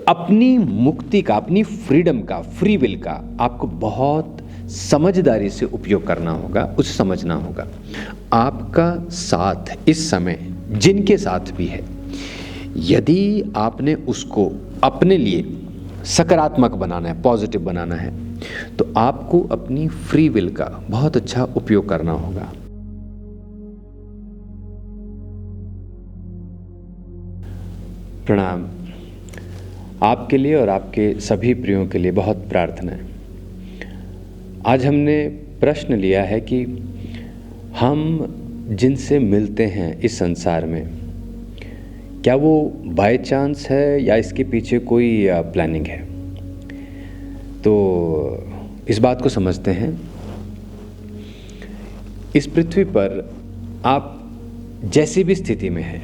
अपनी मुक्ति का, अपनी फ्रीडम का, फ्री विल का आपको बहुत समझदारी से उपयोग करना होगा, उसे समझना होगा। आपका साथ इस समय जिनके साथ भी है, यदि आपने उसको अपने लिए सकारात्मक बनाना है, पॉजिटिव बनाना है, तो आपको अपनी फ्री विल का बहुत अच्छा उपयोग करना होगा। प्रणाम। आपके लिए और आपके सभी प्रियों के लिए बहुत प्रार्थना है। आज हमने प्रश्न लिया है कि हम जिनसे मिलते हैं इस संसार में, क्या वो बाय चांस है या इसके पीछे कोई प्लानिंग है। तो इस बात को समझते हैं। इस पृथ्वी पर आप जैसी भी स्थिति में हैं,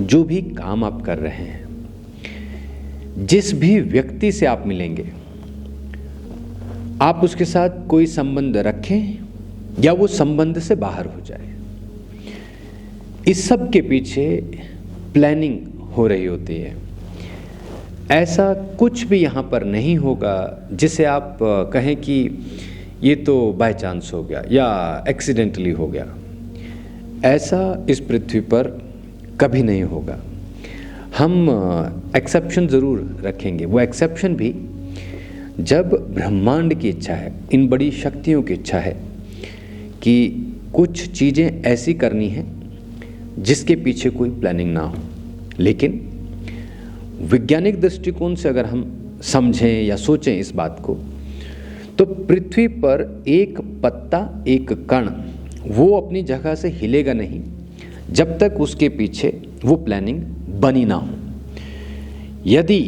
जो भी काम आप कर रहे हैं, जिस भी व्यक्ति से आप मिलेंगे, आप उसके साथ कोई संबंध रखें या वो संबंध से बाहर हो जाए, इस सब के पीछे प्लानिंग हो रही होती है। ऐसा कुछ भी यहाँ पर नहीं होगा जिसे आप कहें कि ये तो बाय चांस हो गया या एक्सीडेंटली हो गया। ऐसा इस पृथ्वी पर कभी नहीं होगा। हम एक्सेप्शन ज़रूर रखेंगे। वो एक्सेप्शन भी जब ब्रह्मांड की इच्छा है, इन बड़ी शक्तियों की इच्छा है कि कुछ चीज़ें ऐसी करनी हैं जिसके पीछे कोई प्लानिंग ना हो। लेकिन वैज्ञानिक दृष्टिकोण से अगर हम समझें या सोचें इस बात को, तो पृथ्वी पर एक पत्ता, एक कण वो अपनी जगह से हिलेगा नहीं जब तक उसके पीछे वो प्लानिंग बनी ना हो। यदि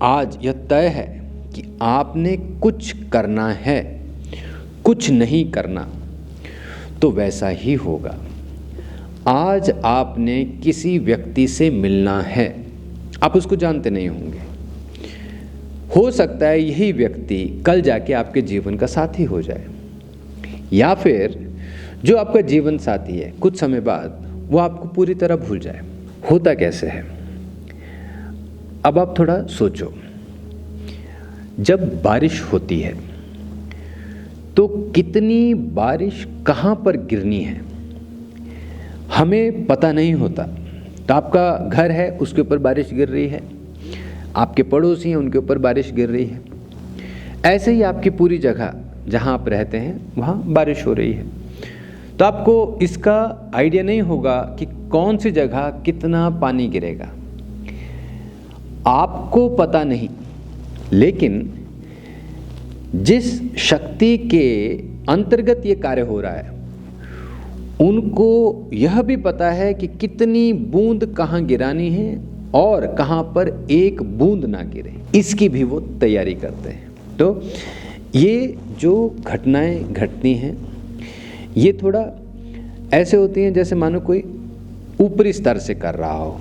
आज यह तय है कि आपने कुछ करना है, कुछ नहीं करना, तो वैसा ही होगा। आज आपने किसी व्यक्ति से मिलना है, आप उसको जानते नहीं होंगे। हो सकता है यही व्यक्ति कल जाके आपके जीवन का साथी हो जाए, या फिर जो आपका जीवन साथी है कुछ समय बाद वो आपको पूरी तरह भूल जाए। होता कैसे है? अब आप थोड़ा सोचो। जब बारिश होती है तो कितनी बारिश कहाँ पर गिरनी है हमें पता नहीं होता। तो आपका घर है, उसके ऊपर बारिश गिर रही है, आपके पड़ोसी हैं, उनके ऊपर बारिश गिर रही है। ऐसे ही आपकी पूरी जगह जहाँ आप रहते हैं वहाँ बारिश हो रही है। तो आपको इसका आइडिया नहीं होगा कि कौन सी जगह कितना पानी गिरेगा, आपको पता नहीं। लेकिन जिस शक्ति के अंतर्गत ये कार्य हो रहा है, उनको यह भी पता है कि कितनी बूंद कहाँ गिरानी है और कहाँ पर एक बूंद ना गिरे, इसकी भी वो तैयारी करते हैं। तो ये जो घटनाएं घटती हैं, ये थोड़ा ऐसे होती हैं जैसे मानो कोई ऊपरी स्तर से कर रहा हो।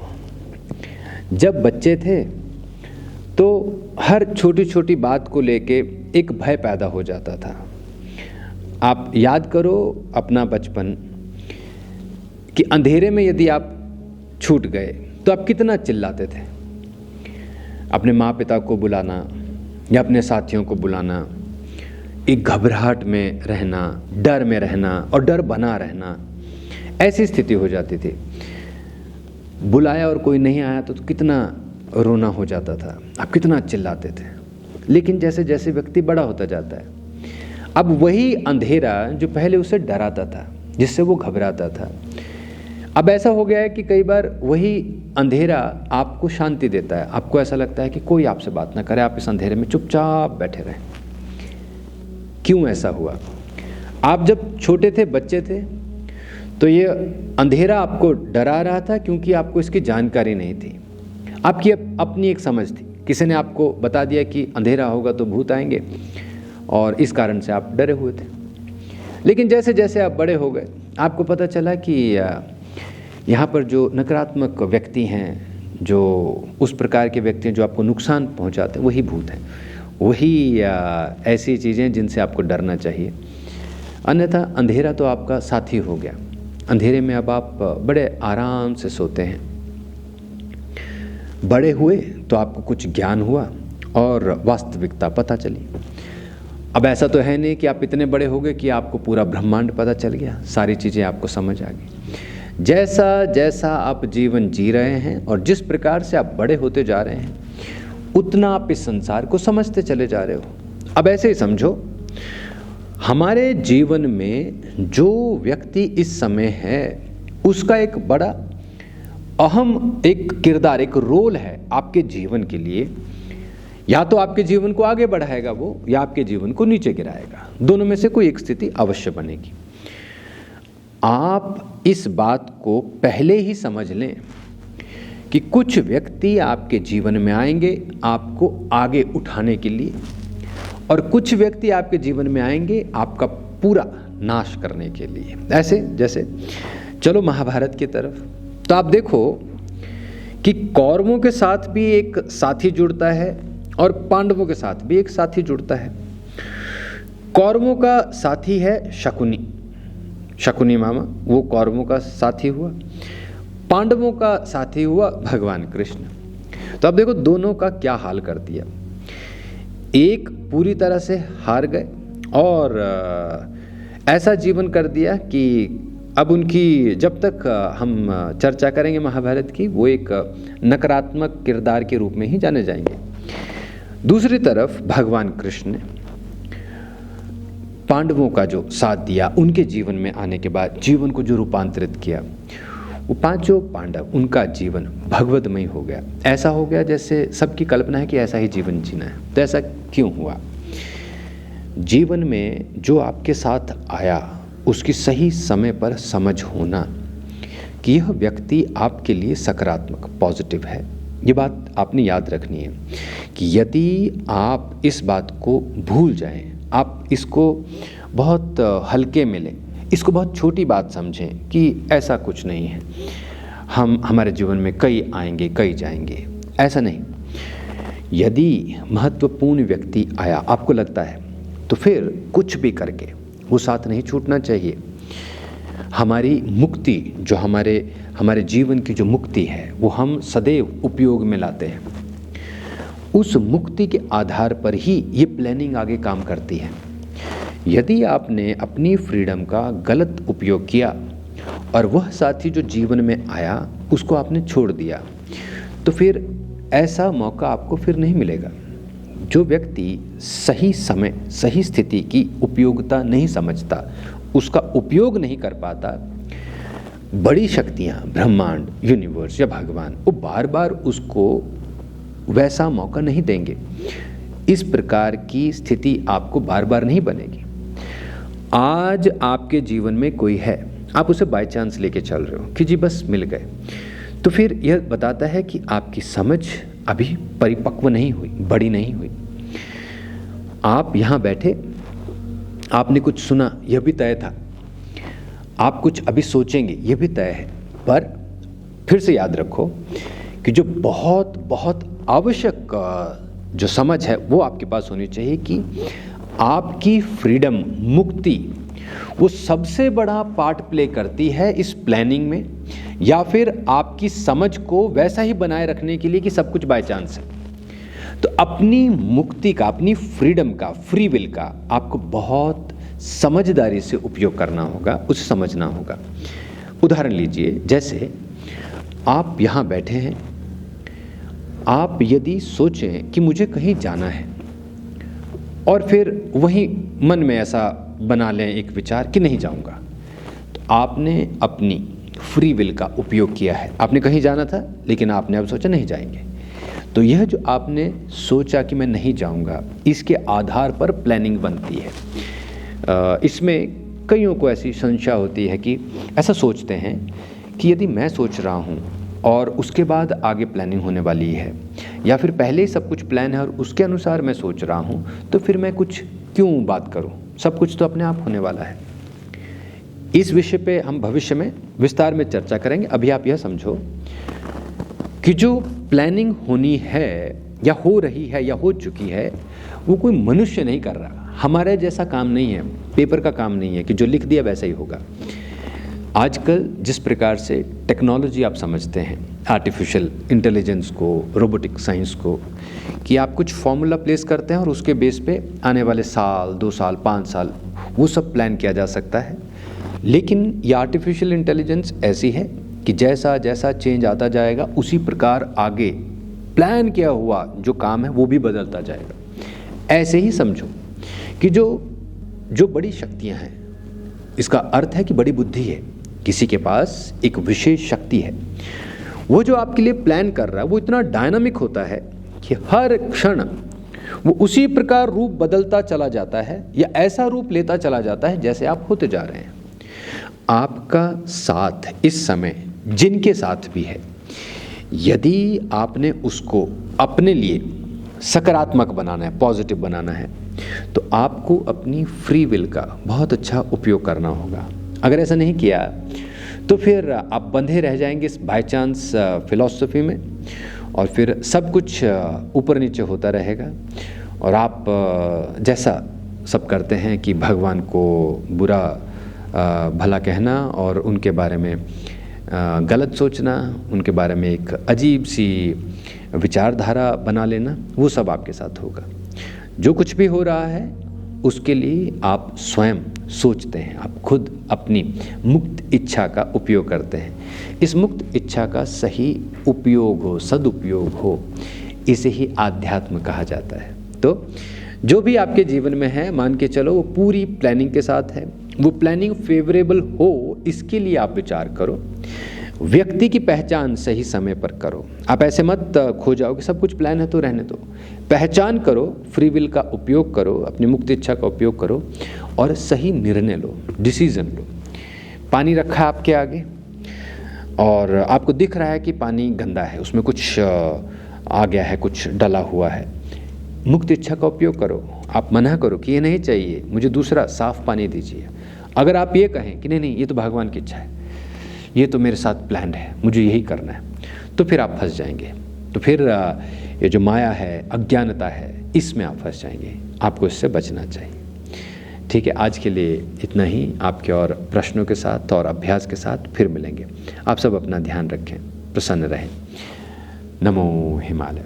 जब बच्चे थे तो हर छोटी छोटी बात को लेके एक भय पैदा हो जाता था। आप याद करो अपना बचपन, कि अंधेरे में यदि आप छूट गए तो आप कितना चिल्लाते थे। अपने माँ पिता को बुलाना या अपने साथियों को बुलाना, एक घबराहट में रहना, डर में रहना और डर बना रहना, ऐसी स्थिति हो जाती थी। बुलाया और कोई नहीं आया तो कितना रोना हो जाता था, आप कितना चिल्लाते थे। लेकिन जैसे जैसे व्यक्ति बड़ा होता जाता है, अब वही अंधेरा जो पहले उसे डराता था, जिससे वो घबराता था, अब ऐसा हो गया है कि कई बार वही अंधेरा आपको शांति देता है। आपको ऐसा लगता है कि कोई आपसे बात ना करे, आप इस अंधेरे में चुपचाप बैठे रहें। क्यों ऐसा हुआ? आप जब छोटे थे, बच्चे थे, तो ये अंधेरा आपको डरा रहा था क्योंकि आपको इसकी जानकारी नहीं थी। आपकी अपनी एक समझ थी, किसी ने आपको बता दिया कि अंधेरा होगा तो भूत आएंगे, और इस कारण से आप डरे हुए थे। लेकिन जैसे जैसे आप बड़े हो गए, आपको पता चला कि यहाँ पर जो नकारात्मक व्यक्ति हैं, जो उस प्रकार के व्यक्ति हैं जो आपको नुकसान पहुँचाते हैं, वही भूत हैं, वही ऐसी चीज़ें जिनसे आपको डरना चाहिए। अन्यथा अंधेरा तो आपका साथी हो गया। अंधेरे में अब आप बड़े आराम से सोते हैं। बड़े हुए तो आपको कुछ ज्ञान हुआ और वास्तविकता पता चली। अब ऐसा तो है नहीं कि आप इतने बड़े हो गए कि आपको पूरा ब्रह्मांड पता चल गया, सारी चीज़ें आपको समझ आ गई। जैसा जैसा आप जीवन जी रहे हैं और जिस प्रकार से आप बड़े होते जा रहे हैं, उतना आप इस संसार को समझते चले जा रहे हो। अब ऐसे ही समझो, हमारे जीवन में जो व्यक्ति इस समय है उसका एक बड़ा अहम एक किरदार, एक रोल है आपके जीवन के लिए। या तो आपके जीवन को आगे बढ़ाएगा वो, या आपके जीवन को नीचे गिराएगा। दोनों में से कोई एक स्थिति अवश्य बनेगी। आप इस बात को पहले ही समझ लें कि कुछ व्यक्ति आपके जीवन में आएंगे आपको आगे उठाने के लिए, और कुछ व्यक्ति आपके जीवन में आएंगे आपका पूरा नाश करने के लिए। ऐसे जैसे चलो महाभारत की तरफ, तो आप देखो कि कौरवों के साथ भी एक साथी जुड़ता है और पांडवों के साथ भी एक साथी जुड़ता है। कौरवों का साथी है शकुनी, शकुनी मामा, वो कौरवों का साथी हुआ। पांडवों का साथी हुआ भगवान कृष्ण। तो अब देखो दोनों का क्या हाल कर दिया। एक पूरी तरह से हार गए और ऐसा जीवन कर दिया कि अब उनकी, जब तक हम चर्चा करेंगे महाभारत की, वो एक नकारात्मक किरदार के रूप में ही जाने जाएंगे। दूसरी तरफ भगवान कृष्ण ने पांडवों का जो साथ दिया, उनके जीवन में आने के बाद जीवन को जो रूपांतरित किया, वो पांचों पांडव, उनका जीवन भगवतमय हो गया। ऐसा हो गया जैसे सबकी कल्पना है कि ऐसा ही जीवन जीना है। तो ऐसा क्यों हुआ? जीवन में जो आपके साथ आया उसकी सही समय पर समझ होना कि यह व्यक्ति आपके लिए सकारात्मक, पॉजिटिव है। ये बात आपने याद रखनी है कि यदि आप इस बात को भूल जाएं, आप इसको बहुत हल्के में लें, इसको बहुत छोटी बात समझें कि ऐसा कुछ नहीं है, हमारे जीवन में कई आएंगे कई जाएंगे, ऐसा नहीं। यदि महत्वपूर्ण व्यक्ति आया आपको लगता है, तो फिर कुछ भी करके वो साथ नहीं छूटना चाहिए। हमारी मुक्ति, जो हमारे जीवन की जो मुक्ति है, वो हम सदैव उपयोग में लाते हैं। उस मुक्ति के आधार पर ही ये प्लानिंग आगे काम करती है। यदि आपने अपनी फ्रीडम का गलत उपयोग किया और वह साथी जो जीवन में आया उसको आपने छोड़ दिया, तो फिर ऐसा मौका आपको फिर नहीं मिलेगा। जो व्यक्ति सही समय, सही स्थिति की उपयोगिता नहीं समझता, उसका उपयोग नहीं कर पाता, बड़ी शक्तियाँ, ब्रह्मांड, यूनिवर्स या भगवान, वो बार बार उसको वैसा मौका नहीं देंगे। इस प्रकार की स्थिति आपको बार बार नहीं बनेगी। आज आपके जीवन में कोई है, आप उसे बाय चांस लेके चल रहे हो कि जी बस मिल गए, तो फिर यह बताता है कि आपकी समझ अभी परिपक्व नहीं हुई, बड़ी नहीं हुई। आप यहाँ बैठे, आपने कुछ सुना, यह भी तय था। आप कुछ अभी सोचेंगे, यह भी तय है। पर फिर से याद रखो कि जो बहुत बहुत आवश्यक जो समझ है वो आपके पास होनी चाहिए कि आपकी फ्रीडम, मुक्ति, वो सबसे बड़ा पार्ट प्ले करती है इस प्लानिंग में, या फिर आपकी समझ को वैसा ही बनाए रखने के लिए कि सब कुछ बाय चांस है। तो अपनी मुक्ति का, अपनी फ्रीडम का, फ्री विल का आपको बहुत समझदारी से उपयोग करना होगा, उसे समझना होगा। उदाहरण लीजिए, जैसे आप यहाँ बैठे हैं, आप यदि सोचें कि मुझे कहीं जाना है और फिर वहीं मन में ऐसा बना लें एक विचार कि नहीं जाऊँगा, तो आपने अपनी फ्री विल का उपयोग किया है। आपने कहीं जाना था लेकिन आपने अब सोचा नहीं जाएंगे। तो यह जो आपने सोचा कि मैं नहीं जाऊँगा, इसके आधार पर प्लानिंग बनती है। इसमें कईयों को ऐसी संशय होती है कि ऐसा सोचते हैं कि यदि मैं सोच रहा हूँ और उसके बाद आगे प्लानिंग होने वाली है, या फिर पहले ही सब कुछ प्लान है और उसके अनुसार मैं सोच रहा हूँ, तो फिर मैं कुछ क्यों बात करूँ, सब कुछ तो अपने आप होने वाला है। इस विषय पे हम भविष्य में विस्तार में चर्चा करेंगे। अभी आप यह समझो कि जो प्लानिंग होनी है या हो रही है या हो चुकी है, वो कोई मनुष्य नहीं कर रहा। हमारे जैसा काम नहीं है, पेपर का काम नहीं है कि जो लिख दिया वैसा ही होगा। आजकल जिस प्रकार से टेक्नोलॉजी आप समझते हैं, आर्टिफिशियल इंटेलिजेंस को, रोबोटिक साइंस को, कि आप कुछ फॉर्मूला प्लेस करते हैं और उसके बेस पे आने वाले साल, 2 साल, 5 साल वो सब प्लान किया जा सकता है। लेकिन ये आर्टिफिशियल इंटेलिजेंस ऐसी है कि जैसा जैसा चेंज आता जाएगा उसी प्रकार आगे प्लान किया हुआ जो काम है वो भी बदलता जाएगा। ऐसे ही समझो कि जो बड़ी शक्तियां हैं, इसका अर्थ है कि बड़ी बुद्धि है, किसी के पास एक विशेष शक्ति है, वो जो आपके लिए प्लान कर रहा है वो इतना डायनामिक होता है कि हर क्षण वो उसी प्रकार रूप बदलता चला जाता है या ऐसा रूप लेता चला जाता है जैसे आप होते जा रहे हैं। आपका साथ इस समय जिनके साथ भी है, यदि आपने उसको अपने लिए सकारात्मक बनाना है, पॉजिटिव बनाना है, तो आपको अपनी फ्री विल का बहुत अच्छा उपयोग करना होगा। अगर ऐसा नहीं किया तो फिर आप बंधे रह जाएंगे इस बाय चांस फिलॉसफी में, और फिर सब कुछ ऊपर नीचे होता रहेगा और आप जैसा सब करते हैं कि भगवान को बुरा भला कहना और उनके बारे में गलत सोचना, उनके बारे में एक अजीब सी विचारधारा बना लेना, वो सब आपके साथ होगा। जो कुछ भी हो रहा है उसके लिए आप स्वयं सोचते हैं, आप खुद अपनी मुक्त इच्छा का उपयोग करते हैं। इस मुक्त इच्छा का सही उपयोग हो, सदुपयोग हो, इसे ही आध्यात्म कहा जाता है। तो जो भी आपके जीवन में है, मान के चलो वो पूरी प्लानिंग के साथ है, वो प्लानिंग फेवरेबल हो इसके लिए आप विचार करो। व्यक्ति की पहचान सही समय पर करो। आप ऐसे मत खो जाओ कि सब कुछ प्लान है तो रहने दो। पहचान करो, फ्री विल का उपयोग करो, अपनी मुक्त इच्छा का उपयोग करो और सही निर्णय लो, डिसीजन लो। पानी रखा आपके आगे और आपको दिख रहा है कि पानी गंदा है, उसमें कुछ आ गया है, कुछ डला हुआ है। मुक्त इच्छा का उपयोग करो, आप मना करो कि ये नहीं चाहिए, मुझे दूसरा साफ पानी दीजिए। अगर आप ये कहें कि नहीं ये तो भगवान की इच्छा है, ये तो मेरे साथ प्लान है, मुझे यही करना है, तो फिर आप फंस जाएंगे। तो फिर ये जो माया है, अज्ञानता है, इसमें आप फंस जाएंगे। आपको इससे बचना चाहिए। ठीक है, आज के लिए इतना ही। आपके और प्रश्नों के साथ और अभ्यास के साथ फिर मिलेंगे। आप सब अपना ध्यान रखें, प्रसन्न रहें। नमो हिमालय।